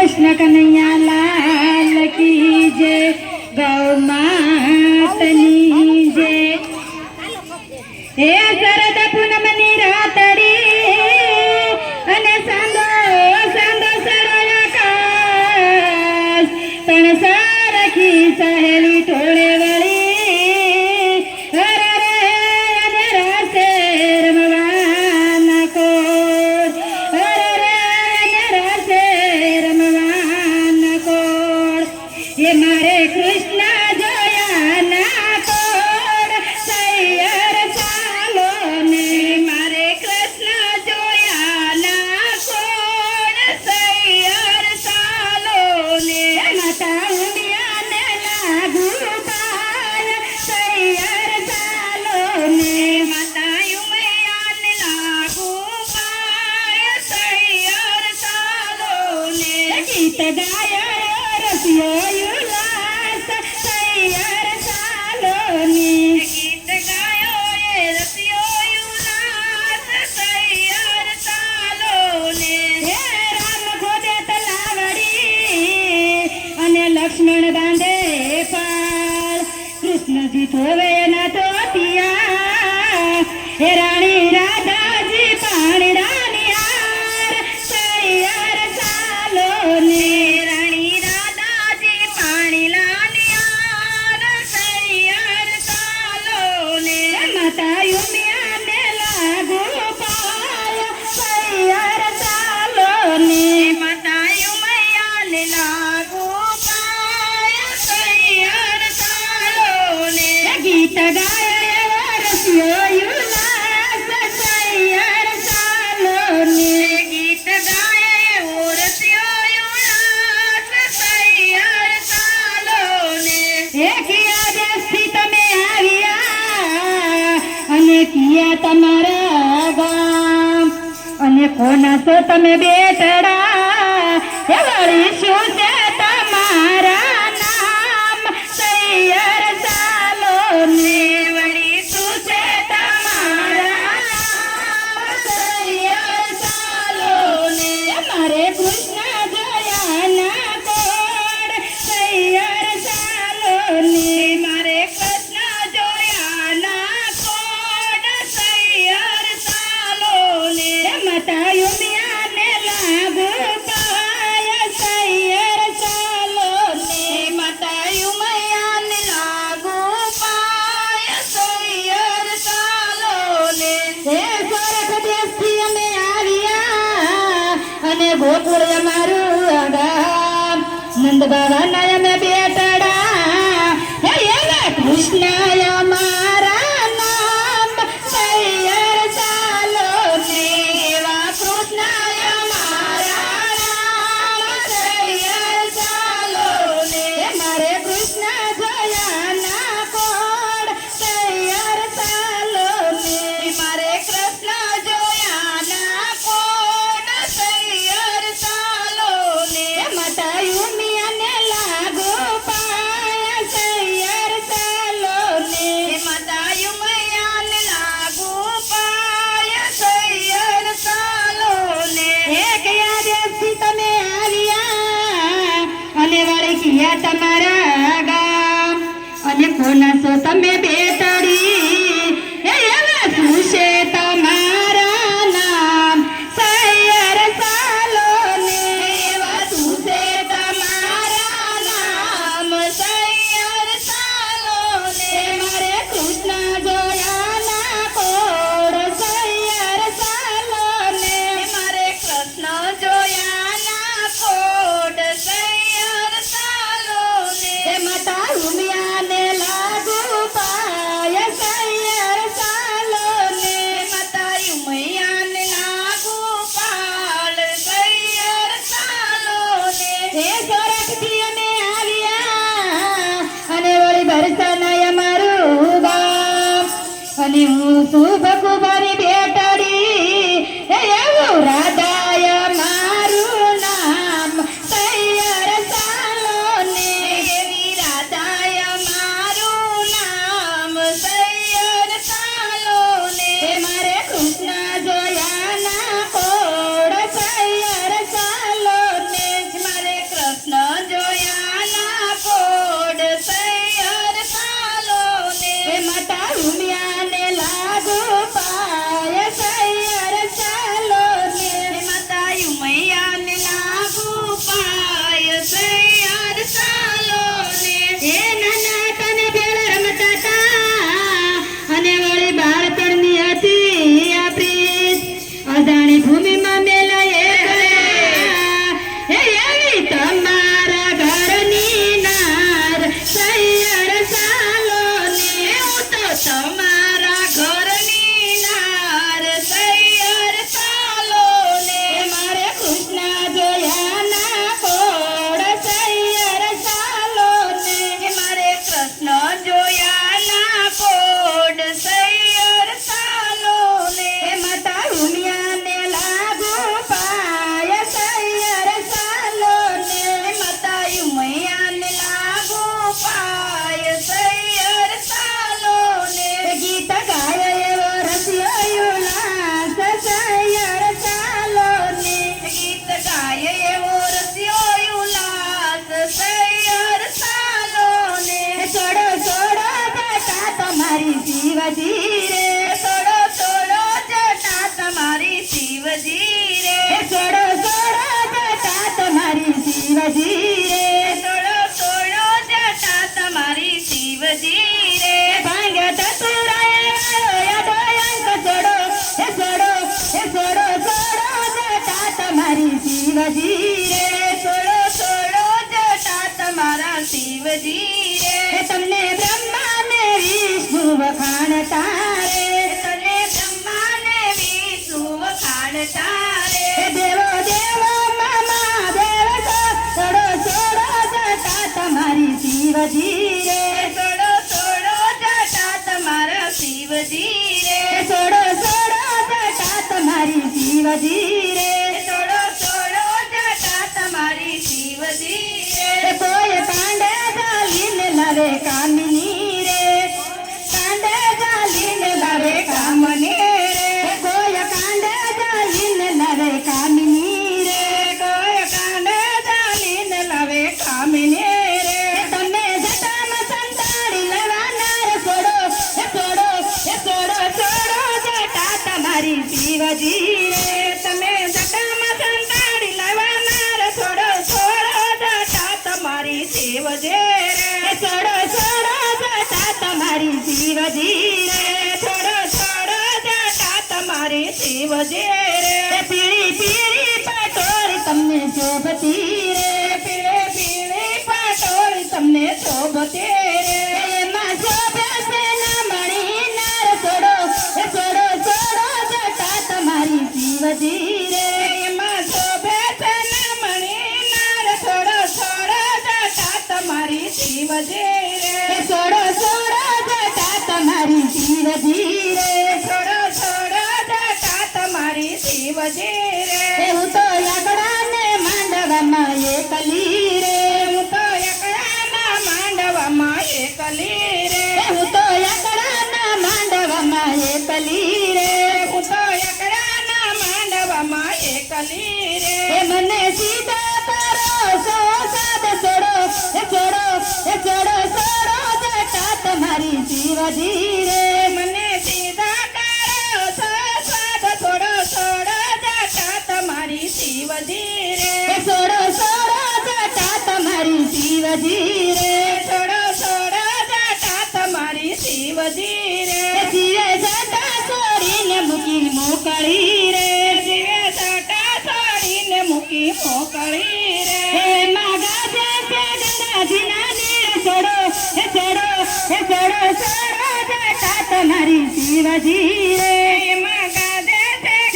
कृष्ण कन्हैया लाल की जय, गौ मातनी जय। हे शरद पूनमनी रातड़ी अने सांदो सांदो सरोया आकाश, तण सारखी सहेली टोळे वળી गीत गाय रसियो उल्लास तैयार चालोनी, गीत गायो रसियो उल्लास तैयार चालोने। हे राम खोदे तलावड़ी अने लक्ष्मण बांधे पाल, कृष्ण जी धोवे ना धोतिया, हे राणी राधाजी पाणी रानी हार तैयार चालोने। राणी राधाजी पाणी लानी हार तैयार चालोने। माता युमियाने लागू पाय तैयार चालोने, माता युमियाने लागू पाय तैयार चालोने। गीत गाय रसियो उल्लास तैयार चालोने, गीत गाय रसियो उल्लास तैयार चालोने। हे किया देशથી તમે આવ્યા અને કિયા તમારા ગામ, અને કોના છો તમે બેટડા, હે વળી શું છે તમારા નામ તૈયાર ચાલોને, વળી શું છે તમારા નામ તૈયાર ચાલોને। મારે કૃષ્ણ જોયાના કોડ તૈયાર ચાલોને, મારે કૃષ્ણ જોયાના કોડ તૈયાર ચાલોને। માતા યુમિયાને લાગુ પાય તૈયાર ચાલોને, માતા યુમિયાને લાગુ પાય તૈયાર ચાલોને। હે સ્વર્ગ દેશથી અમે આવ્યા અને ગોકુળ અમારું ગામ, નંદ બાબાના અમે બેટડા, હે એવા કૃષ્ણ અમારા નામ તૈયાર ચાલોને, એવા કૃષ્ણ અમારા નામ તૈયાર ચાલોને। મારે કૃષ્ણ જોયાના કોડ તૈયાર ચાલોને, મારે કૃષ્ણ જોયાના કોડ તૈયાર ચાલોને। માતા યુમિયાને લાગુ પાય તૈયાર ચાલોને, માતા યુમિયાને લાગુ પાય તૈયાર ચાલોને। હે કયા દેશથી તમે આવ્યા અને વળી કિયા તમારા ગામ, અને કોના છો તમે બેટડી, હે એવા શું છે તમારા નામ તૈયાર ચાલોને, એવા શું છે તમારા નામ તૈયાર ચાલોને। મારે કૃષ્ણ જોયાના કોડ તૈયાર ચાલોને, મારે કૃષ્ણ જોયાના કોડ તૈયાર ચાલોને। માતા ઉમિયાને લાગુ પાય તૈયાર ચાલોને, માતા ઉમિયાને લાગુ પાલ તૈયાર ચાલોને। હે સ્વર્ગથી અમે આવ્યા અને વળી ભરસાના અમારું ગામ, અને હું છું ભગુભાની બેટડી, હે એવું રાધાય મારું નામ તૈયાર ચાલોને, એવી રાધાય મારું નામ તૈયાર ચાલોને। મારે કૃષ્ણ જોયાના કોડ તૈયાર ચાલોને, મારે શિવજી રે છોડો છોડો જટા તમારા શિવજી રે તમને બ્રહ્મા ને વિષ્ણુ વખાણતા રે તને બ્રહ્મા ને વિષ્ણુ વખાણતા રે દેવો દેવો મામા દેવ છોડો છોડો જટા તમારી શિવજી રે છોડો છોડો જટા તમારા શિવજી રે છોડો છોડો જટા તમારી શિવજી રે છોડો છોડો જટા તમારી શિવજી રે કોઈ કાંડે ચાલીને લાવે કામિની રે કાંડે ચાલીને લાવે કામની રે કોઈ કાંડે ચાલીને લાવે કામિની રે કોઈ કાંડે ચાલીને લાવે કામિની રે તમે જટામાં સંતાડી લેવાના રે છોડો છોડો છોડો છોડો જટા તમારી શિવજી રે તમે જટામાં સંતાડી લેવાના રે છોડો છોડો જટા તમારી શિવજી રે છોડો છોડો જટા તમારી શિવજી રે છોડો છોડો જટા તમારી શિવજી રે પીળી પીળી પાટોળી તમને શોભતી રે પીળી પીળી પાટોળી તમને શોભતી રે એમાં શોભે છે ના મણી નાર છોડો છોડો છોડો જટા તમારી શિવજી રે એમાં શોભે છે ના મણી નાર છોડો છોડો જટા તમારી શિવજી રે છોડો છોડો જટા તમારી શિવજી રે છોડો છોડો જટા તમારી શિવજી રે હું તો યાકડાને માંડવામાં એકલી રે હું તો યાકડાના માંડવામાં એકલી રે હું તો યાકડાના માંડવામાં એકલી રે હું તો યાકડાના માંડવામાં એકલી રે મને સીધા તારો સાદ છોડો છોડો છોડો છોડો જટા તમારી શિવજી રે મને સીધા તારો સાદ છોડો છોડો જટા તમારી શિવજી રે છોડો છોડો જટા તમારી શિવજી રે છોડો છોડો જટા તમારી શિવજી રે જીવે જટા છોડીને મૂકી મોકળી રે જીવે જટા છોડીને મૂકી મોકળી રે માગા છે ગંગાજીના નીર છોડો છોડો છોડો છોડો જટા તમારી શિવજી રે માગા છે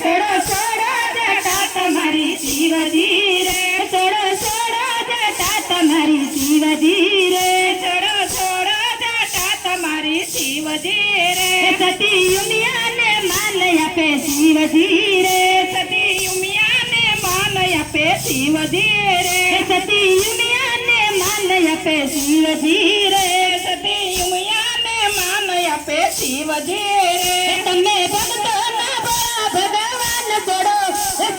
છોડો છોડો જટા તમારી શિવજી રે છોડો છોડો જટા તમારી શિવજી રે છોડો છોડો જટા તમારી શિવજી રે સતી યુમિયાને માન આપે શિવજી રે સતી યુમિયાને માન આપે શિવજી રે સતી યુમિયાને માન આપે શિવજી રે સતી યુમિયાને માન આપે શિવજી રે તમે ભક્તોના ભલા ભગવાન છોડો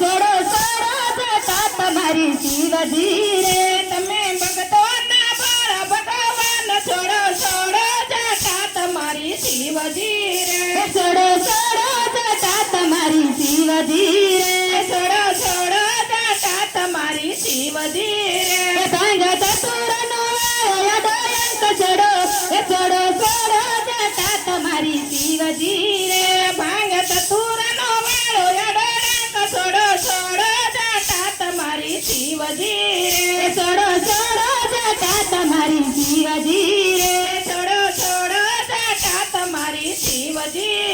છોડો છોડો જટા તમારી શિવજી રે તમે ભક્તોના ભલા ભગવાન છોડો છોડો જટા તમારી શિવજી રે છોડો છોડો જટા તમારી શિવજી રે છોડો છોડો જટા તમારી શિવજી રે ભાંગ ચતુરનો યડોયંક છોડો છોડો છોડો જટા તમારી શિવજી રે ભાંગ ચતુરનો વાળો યડોયંક છોડો છોડો જટા તમારી શિવજી રે છોડો છોડો જટા તમારી શિવજી રે છોડો છોડો જટા તમારી શિવજી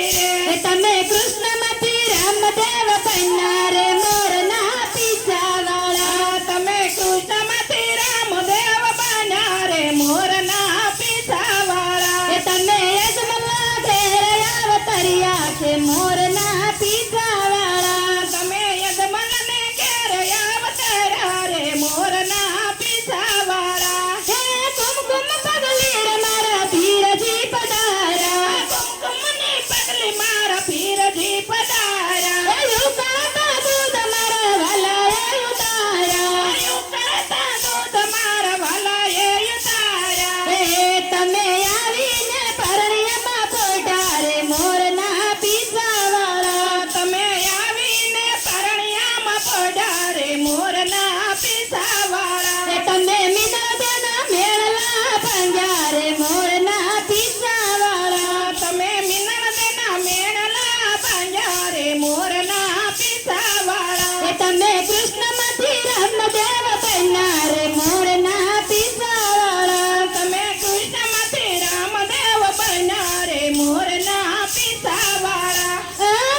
રે તમે કૃષ્ણમાંથી રામદેવ બન્યા રે મોરના પીછાવાળા તમે કૃષ્ણમાંથી રામદેવ બન્યા રે મોરના પીછાવાળા તમે યજમલા ઘેર અવતર્યા છે મોરના પીછાવાળા તમે યજમલને ઘેર અવતર્યા રે મોરના પીછાવાળા હે કુમકુમ પગલી રે કૃષ્ણમાંથી રામદેવ બન્યા રે મોરના પીસાવાળા. તમે કૃષ્ણમાંથી રામદેવ બન્યા રે મોરના પીસાવાળા.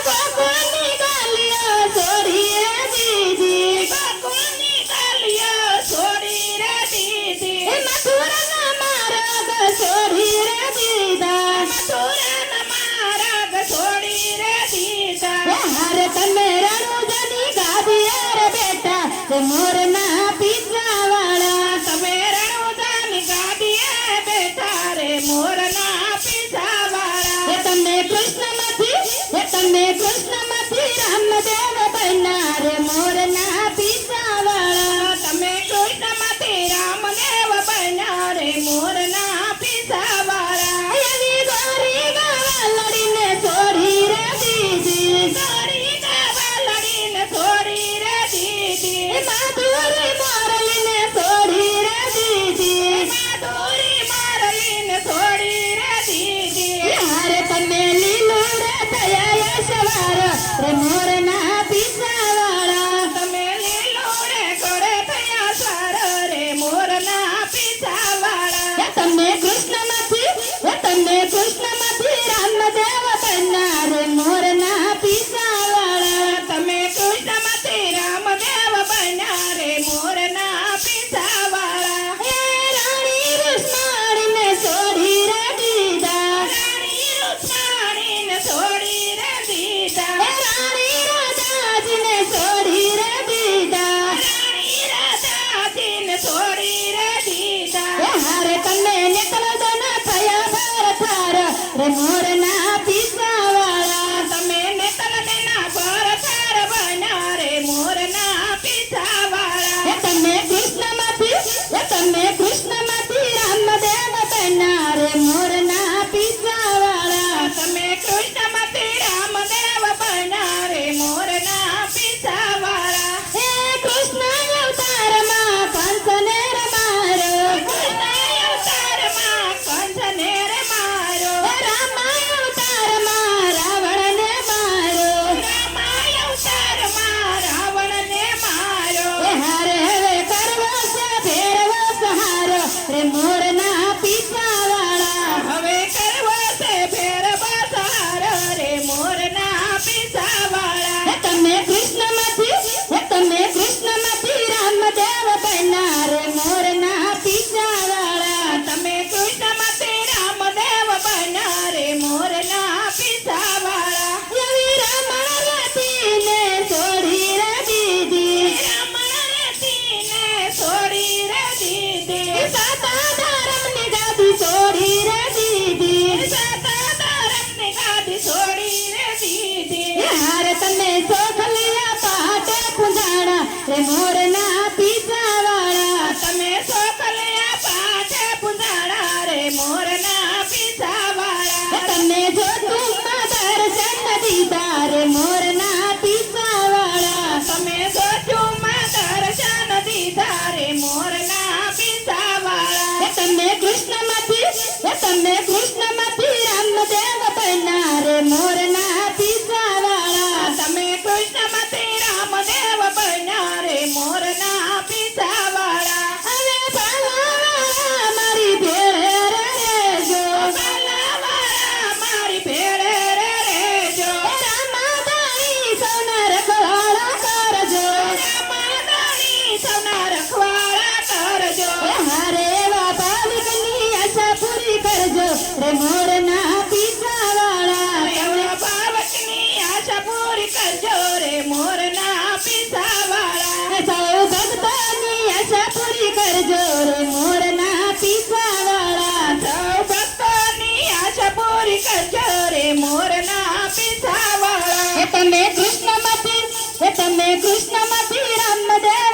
ગોકુળની ગાલીઓ છોડી રે દીધી, ગોકુળની ગાલીઓ છોડી રે દીધી. મથુરાના માર્ગ છોડી રે દીધા, મથુરાના માર્ગ છોડી રે દીધા. હારે તમે રણુજાની ગાદીએ રે બેઠા રે મોરના પીસાવાળા. તમે રણુજાની ગાદીએ બેઠા રે મોરના પીસાવાળા. તમે કૃષ્ણમાંથી રામદેવ બન્યા રે મોરના પીસાવાળા. તમે કૃષ્ણમાંથી રામદેવ બન્યા રે મોરના પીસાવાળા. એવી ગોરી ગાવા લડીને છોડી રે દીધી, ગોરી ગાવા લડીને છોડી રે દીધી. માધુરી મોરલીને છોડી રે દીધી, માધુરી મોરલીને છોડી રે દીધી. હારે તમે લીલું રે થયા સવાર રે મોરના પીસાવાળા. તમે લીલો રે ઘોડે થયા સવાર રે મોરના પીસાવાળા. તમે કૃષ્ણમાંથી રામદેવ બન્યા રે મોરના પીસાવાળા. તમે કૃષ્ણમાંથી રામદેવ બન્યા રે મોરના પીસાવાળા. એ રાણી રૂસમાણીને છોડી રે દીધા, રાણી રૂક્ષ્મણીને છોડી રે દીધા. એ રાણી રાધાજીને છોડી રે દીધા, રાણી રાધાજીને છોડી રે દીધા. એ હારે તમે નેતલદના થયા ભરથાર રે મોરના પીસાવાળા. તમે નેતલદેના ભરથાર બન્યા રે મોરના પીસાવાળા. એ તમે કૃષ્ણમાંથી રામદેવ બન્યા રે મોરના પીસાવાળા. તમે કૃષ્ણમાંથી રામદેવ બન્યા રે મોરના પીસાવાળા. હે કૃષ્ણ અવતારમાં કંસને રે મારો, કૃષ્ણ અવતારમાં કંસને રે મારો. રામાય અવતારમાં રાવણને મારો. રામાય અવતારમાં રાવણને મારો. એ હારે હવે કરવો છે ફેરવો સહારો રે મોરના પીસાવાળા. હવે કરવો છે ફેરવો સહારો રે મોરના પીસાવાળા. હે તમે કૃષ્ણમાંથી રામદેવ બન્યા રે મોરના પીસાવાળા. તમે કૃષ્ણમાંથી રામદેવ બન્યા રે મોરના પીસાવાળા. એવી રમણ રતીને છોડી રે દીધી, રમણ રતીને છોડી રે દીધી. સાતા ધર્મની ગાદી છોડી રે દીધી, સાતા ધર્મની ગાદી છોડી રે દીધી. હારે તમે સોખલિયા પાટે પૂંજાણા રે મોરના પીસાવાળા. તમે સોકલિયા પાછે પૂંજાણા રે મોરના પીસાવાળા. તમે જોતુમાં દર્શન દીધા રે મોરના પીસાવાળા. તમે સોચુમાં દર્શન દીધા રે મોરના પીસાવાળા. તમે કૃષ્ણમાંથી રામદેવ બન્યા રે મોરના પીસાવાળા. તમે કૃષ્ણમાંથી રામદેવ બન્યા રે મોરના પીસાવાળા. હવે ભલાવાળા મારી ભેળે રે રેજો, ભલાવાળા મારી ભેળે રે રેજો. રામાદાણી સૌના રખવાળા કરજો. રામાદાણી સૌના રખવાળા કરજો. હારે એવા ભાવિકની આશા પૂરી કરજો રે મોરના પીસાવાળા. એવા ભાવકની આશા પૂરી કરજો રે મોરના પીસાવાળા. સૌ ભક્તોની આશા પૂરી કરજો રે મોરના પીસાવાળા. સૌ ભક્તોની આશા પૂરી કરજો રે મોરના પીસાવાળા. તમે કૃષ્ણમાંથી રામદેવ